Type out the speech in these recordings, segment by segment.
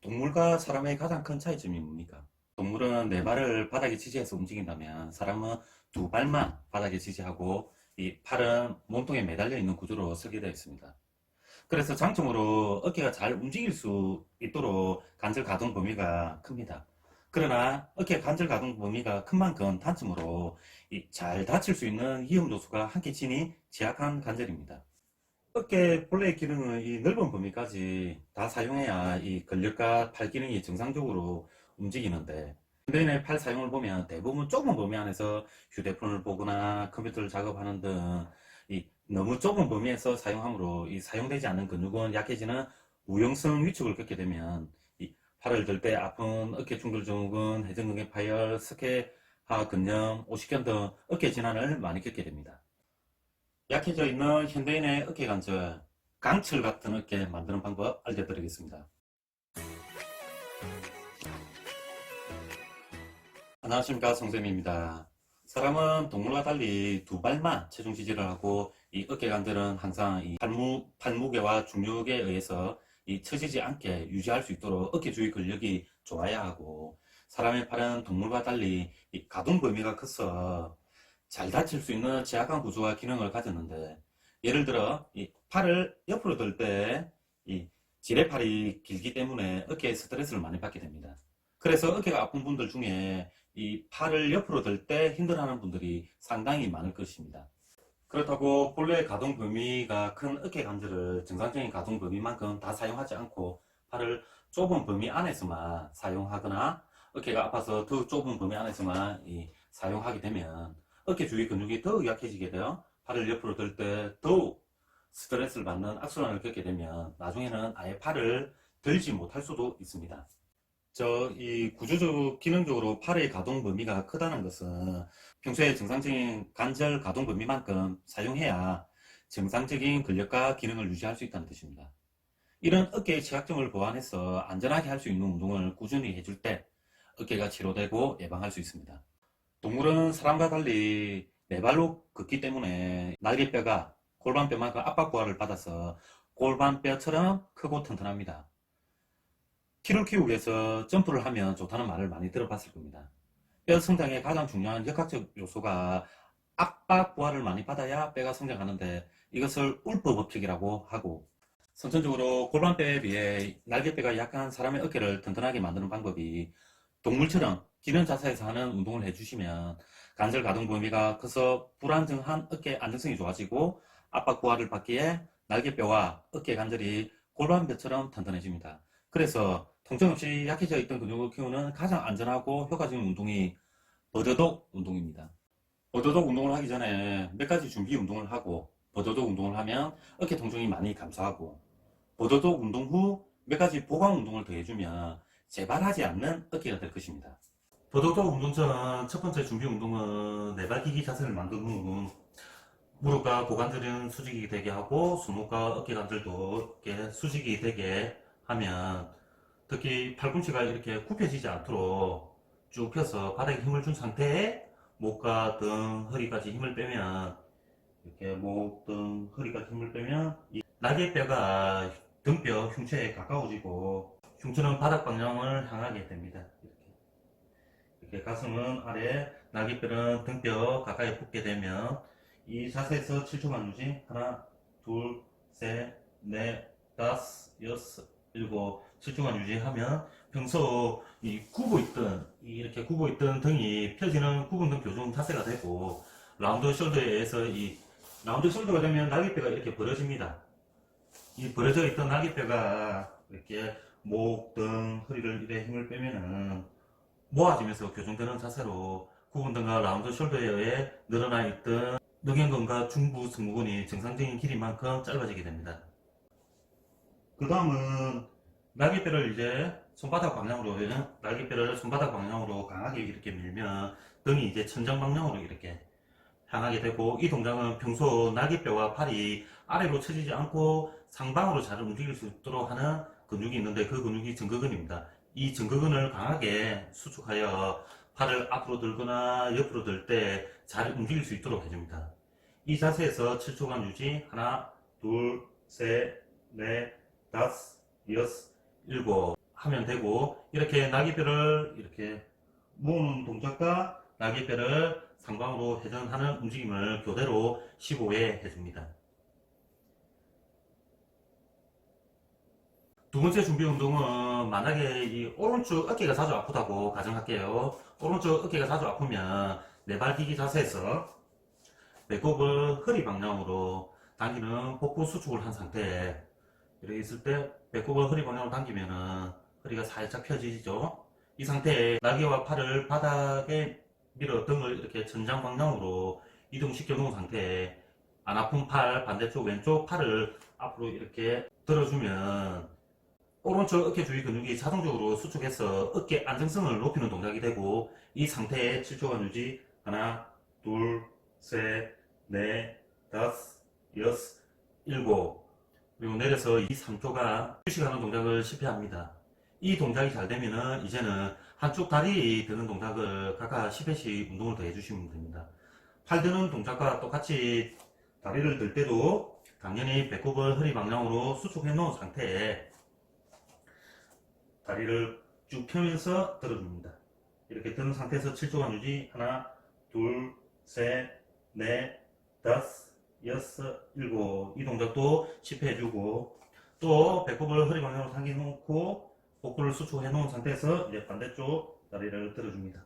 동물과 사람의 가장 큰 차이점이 뭡니까? 동물은 네 발을 바닥에 지지해서 움직인다면 사람은 두 발만 바닥에 지지하고 이 팔은 몸통에 매달려 있는 구조로 설계되어 있습니다. 그래서 장점으로 어깨가 잘 움직일 수 있도록 관절 가동 범위가 큽니다. 그러나 어깨 관절 가동 범위가 큰 만큼 단점으로 잘 다칠 수 있는 위험 요소가 함께 지니 취약한 관절입니다. 어깨 본래의 기능은 이 넓은 범위까지 다 사용해야 이 근력과 팔 기능이 정상적으로 움직이는데, 현대인의 팔 사용을 보면 대부분 좁은 범위 안에서 휴대폰을 보거나 컴퓨터를 작업하는 등 이 너무 좁은 범위에서 사용하므로 이 사용되지 않는 근육은 약해지는 무용성 위축을 겪게 되면 이 팔을 들 때 아픈 어깨 충돌 증후군, 회전근개 파열, 스케하 근염, 오십견 등 어깨 질환을 많이 겪게 됩니다. 약해져 있는 현대인의 어깨 관절, 강철 같은 어깨 만드는 방법 알려드리겠습니다. 안녕하십니까, 성쌤입니다. 사람은 동물과 달리 두 발만 체중 지지를 하고 이 어깨 관절은 항상 이 팔무게와 중력에 의해서 이 처지지 않게 유지할 수 있도록 어깨 주위 근력이 좋아야 하고, 사람의 팔은 동물과 달리 이 가동 범위가 커서 잘 다칠 수 있는 취약한 구조와 기능을 가졌는데, 예를 들어 이 팔을 옆으로 들 때 이 지뢰팔이 길기 때문에 어깨에 스트레스를 많이 받게 됩니다. 그래서 어깨가 아픈 분들 중에 이 팔을 옆으로 들 때 힘들어하는 분들이 상당히 많을 것입니다. 그렇다고 본래 가동 범위가 큰 어깨 관절을 정상적인 가동 범위만큼 다 사용하지 않고 팔을 좁은 범위 안에서만 사용하거나 어깨가 아파서 더 좁은 범위 안에서만 사용하게 되면 어깨 주위 근육이 더욱 약해지게 되어 팔을 옆으로 들 때 더욱 스트레스를 받는 악순환을 겪게 되면 나중에는 아예 팔을 들지 못할 수도 있습니다. 이 구조적, 기능적으로 팔의 가동 범위가 크다는 것은 평소에 정상적인 관절 가동 범위만큼 사용해야 정상적인 근력과 기능을 유지할 수 있다는 뜻입니다. 이런 어깨의 취약점을 보완해서 안전하게 할 수 있는 운동을 꾸준히 해줄 때 어깨가 치료되고 예방할 수 있습니다. 동물은 사람과 달리 네 발로 걷기 때문에 날개뼈가 골반뼈만큼 압박 부하를 받아서 골반뼈처럼 크고 튼튼합니다. 키를 키우기 위해서 점프를 하면 좋다는 말을 많이 들어봤을 겁니다. 뼈 성장의 가장 중요한 역학적 요소가 압박 부하를 많이 받아야 뼈가 성장하는데, 이것을 울퍼 법칙이라고 하고, 선천적으로 골반뼈에 비해 날개뼈가 약한 사람의 어깨를 튼튼하게 만드는 방법이 동물처럼 기른 자세에서 하는 운동을 해주시면 관절 가동 범위가 커서 불안정한 어깨 안정성이 좋아지고 압박 부하를 받기에 날개뼈와 어깨 관절이 골반뼈처럼 튼튼해집니다. 그래서 통증 없이 약해져 있던 근육을 키우는 가장 안전하고 효과적인 운동이 버더독 운동입니다. 버더독 운동을 하기 전에 몇 가지 준비 운동을 하고, 버더독 운동을 하면 어깨 통증이 많이 감소하고, 버더독 운동 후 몇 가지 보강 운동을 더해주면 재발하지 않는 어깨가 될 것입니다. 버더독 운동 전 첫 번째 준비 운동은 네발기기 자세를 만든 후 무릎과 고관절은 수직이 되게 하고 손목과 어깨 관절도 이렇게 수직이 되게 하면, 특히 팔꿈치가 이렇게 굽혀지지 않도록 쭉 펴서 바닥에 힘을 준 상태에 목과 등, 허리까지 힘을 빼면, 이렇게 목, 등, 허리까지 힘을 빼면 이 날개뼈가 등뼈, 흉체에 가까워지고 흉추는 바닥 방향을 향하게 됩니다. 이렇게 가슴은 아래, 날개뼈는 등뼈 가까이 붙게 되면 이 자세에서 7초간 유지. 하나, 둘, 셋, 넷, 다섯, 여섯, 일곱, 7초간 유지하면 평소 이렇게 굽어 있던 등이 펴지는 굽은 등 교정 자세가 되고, 라운드 숄더에 의해서 이 라운드 숄더가 되면 날개뼈가 이렇게 벌어집니다. 이 벌어져 있던 날개뼈가 이렇게 목, 등, 허리를 이렇게 힘을 빼면은 모아지면서 교정되는 자세로 굽은 등과 라운드 숄더에 의해 늘어나 있던 늑연근과 중부 승모근이 정상적인 길이만큼 짧아지게 됩니다. 그 다음은 날개뼈를 손바닥 방향으로 강하게 이렇게 밀면 등이 이제 천장 방향으로 이렇게 향하게 되고, 이 동작은 평소 날개뼈와 팔이 아래로 처지지 않고 상방으로 잘 움직일 수 있도록 하는 근육이 있는데, 그 근육이 증거근입니다. 이 증거근을 강하게 수축하여 팔을 앞으로 들거나 옆으로 들 때 잘 움직일 수 있도록 해줍니다. 이 자세에서 7초간 유지. 하나, 둘, 셋, 넷, 다섯, 여섯, 일곱. 하면 되고, 이렇게 날개뼈를 이렇게 모으는 동작과 날개뼈를 상방으로 회전하는 움직임을 교대로 15회 해줍니다. 두 번째 준비 운동은 만약에 이 오른쪽 어깨가 자주 아프다고 가정할게요. 오른쪽 어깨가 자주 아프면 내발기기 자세에서 배꼽을 허리 방향으로 당기는 복부 수축을 한 상태에 이렇게 있을 때 배꼽을 허리 방향으로 당기면은 허리가 살짝 펴지죠. 이 상태에 날개와 팔을 바닥에 밀어 등을 이렇게 천장 방향으로 이동시켜 놓은 상태에 안 아픈 팔 반대쪽 왼쪽 팔을 앞으로 이렇게 들어주면 오른쪽 어깨 주위 근육이 자동적으로 수축해서 어깨 안정성을 높이는 동작이 되고, 이 상태에 7초간 유지. 하나, 둘, 셋, 넷, 다섯, 여섯, 일곱. 그리고 내려서 2, 3초간 휴식하는 동작을 10회 합니다. 이 동작이 잘 되면은 이제는 한쪽 다리 드는 동작을 각각 10회씩 운동을 더 해주시면 됩니다. 팔 드는 동작과 똑같이 다리를 들 때도 당연히 배꼽을 허리 방향으로 수축해 놓은 상태에 다리를 쭉 펴면서 들어줍니다. 이렇게 드는 상태에서 7초간 유지. 하나, 둘, 셋, 넷, 다섯, 여섯, 일곱. 이 동작도 10회 해주고, 또 배꼽을 허리 방향으로 당겨 놓고 복부를 수축해 놓은 상태에서 이제 반대쪽 다리를 들어줍니다.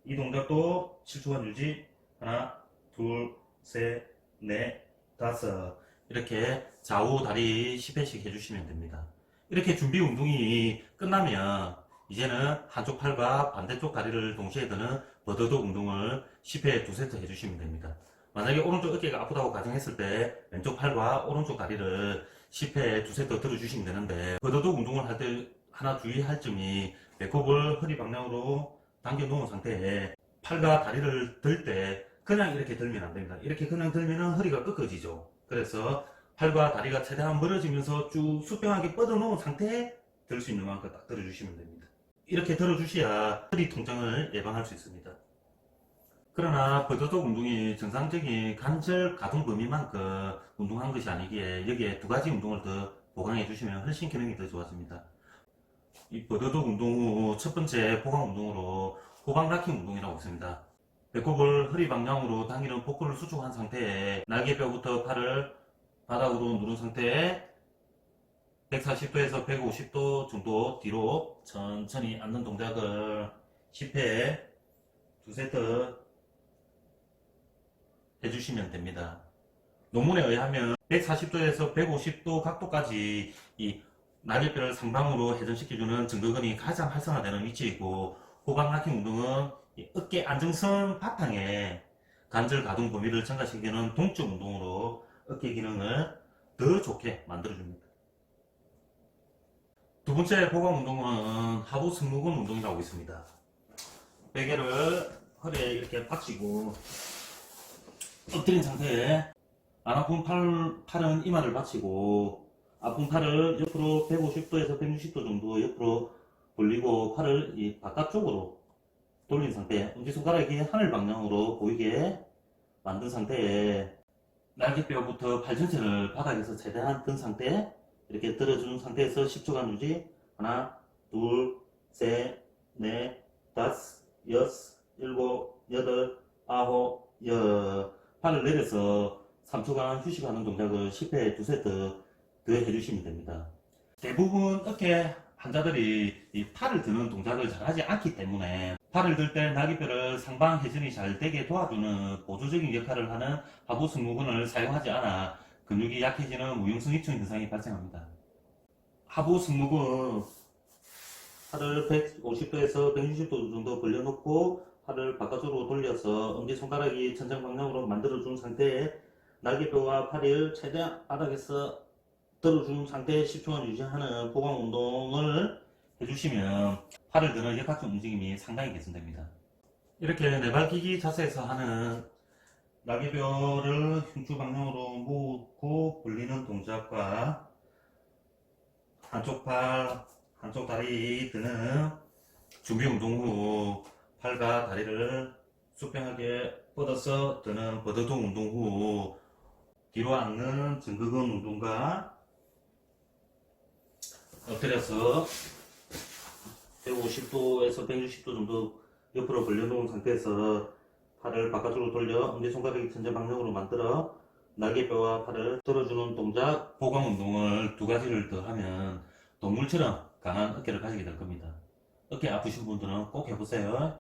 이 동작도 7초간 유지. 하나, 둘, 셋, 넷, 다섯. 이렇게 좌우 다리 10회씩 해주시면 됩니다. 이렇게 준비 운동이 끝나면 이제는 한쪽 팔과 반대쪽 다리를 동시에 드는 버더독 운동을 10회 2세트 해주시면 됩니다. 만약에 오른쪽 어깨가 아프다고 가정했을 때 왼쪽 팔과 오른쪽 다리를 10회 2세트 들어주시면 되는데, 버더독 운동을 할 때 하나 주의할 점이 배꼽을 허리 방향으로 당겨 놓은 상태에 팔과 다리를 들 때 그냥 이렇게 들면 안 됩니다. 이렇게 그냥 들면 허리가 꺾어지죠. 그래서 팔과 다리가 최대한 멀어지면서 쭉 수평하게 뻗어 놓은 상태에 들 수 있는 만큼 딱 들어주시면 됩니다. 이렇게 들어주셔야 허리 통증을 예방할 수 있습니다. 그러나 버더독 운동이 정상적인 관절 가동 범위만큼 운동한 것이 아니기에 여기에 두 가지 운동을 더 보강해 주시면 훨씬 기능이 더 좋아집니다. 이 버더독 운동 후 첫 번째 보강 운동으로 호박 락킹 운동이라고 있습니다. 배꼽을 허리 방향으로 당기는 복부를 수축한 상태에 날개뼈부터 팔을 바닥으로 누른 상태에 140도에서 150도 정도 뒤로 천천히 앉는 동작을 10회 2세트 해주시면 됩니다. 논문에 의하면 140도에서 150도 각도까지 이 날개뼈를 상방으로 회전시켜주는 증거근이 가장 활성화되는 위치이고, 호박 락킹 운동은 이 어깨 안정성 바탕에 관절 가동 범위를 증가시키는 동적 운동으로 어깨 기능을 더 좋게 만들어줍니다. 두 번째 보강 운동은 하부 승모근 운동이라고 있습니다. 베개를 허리에 이렇게 받치고 엎드린 상태에 안 아픈 팔은 이마를 받치고 아픈 팔을 옆으로 150도에서 160도 정도 옆으로 돌리고 팔을 이 바깥쪽으로 돌린 상태에 엄지손가락이 하늘 방향으로 보이게 만든 상태에 날개뼈부터 팔 전체를 바닥에서 최대한 든 상태에 이렇게 들어준 상태에서 10초간 유지. 하나, 둘, 셋, 넷, 다섯, 여섯, 일곱, 여덟, 아홉, 열. 팔을 내려서 3초간 휴식하는 동작을 10회 2세트 더 해주시면 됩니다. 대부분 어깨 환자들이 이 팔을 드는 동작을 잘 하지 않기 때문에 팔을 들 때 날개뼈를 상방 회전이 잘 되게 도와주는 보조적인 역할을 하는 하부 승모근을 사용하지 않아 근육이 약해지는 무용성 이충 현상이 발생합니다. 하부 승모근 팔을 150도에서 160도 정도 벌려놓고 팔을 바깥쪽으로 돌려서 엄지손가락이 천장 방향으로 만들어준 상태에 날개뼈와 팔을 최대한 바닥에서 들어준 상태에 10초간 유지하는 보강 운동을 해주시면 팔을 드는 역학적 움직임이 상당히 개선됩니다. 이렇게 네발기기 자세에서 하는 날개뼈를 흉추 방향으로 모으고 벌리는 동작과 한쪽 팔, 한쪽 다리 드는 준비 운동 후 팔과 다리를 수평하게 뻗어서 드는 버더독 운동 후 뒤로 앉는 증거근 운동과 엎드려서 150도에서 160도 정도 옆으로 벌려놓은 상태에서 팔을 바깥으로 돌려 엄지손가락이 천재 방향으로 만들어 날개뼈와 팔을 들어주는 동작, 보강 운동을 두 가지를 더 하면 동물처럼 강한 어깨를 가지게 될 겁니다. 어깨 아프신 분들은 꼭 해보세요.